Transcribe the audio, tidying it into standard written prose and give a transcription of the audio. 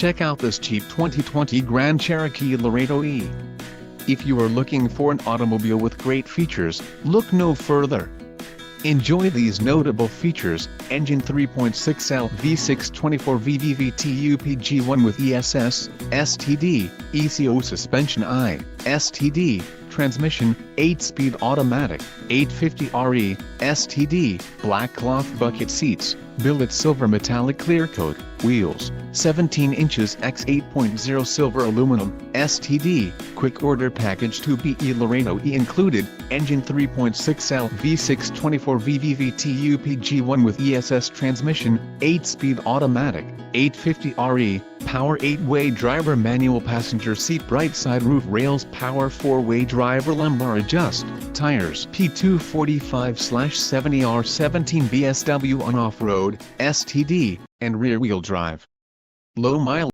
Check out this cheap 2020 Grand Cherokee Laredo E. If you are looking for an automobile with great features, look no further. Enjoy these notable features: engine 3.6L V6 24 VVT UPG1 with ESS, STD, ECO suspension STD, transmission, 8-speed automatic, 850RE, STD, black cloth bucket seats, billet silver metallic clear coat, wheels, 17 inches x 8.0 silver aluminum, STD, quick order package 2BE Laredo E included, engine 3.6L V6 24 VVT UPG1 with ESS transmission, 8-speed automatic, 850RE, power 8-way driver manual passenger seat bright side roof rails power 4-way driver lumbar adjust, tires P245/70R17 BSW on off-road, STD, and rear-wheel drive. Low mileage.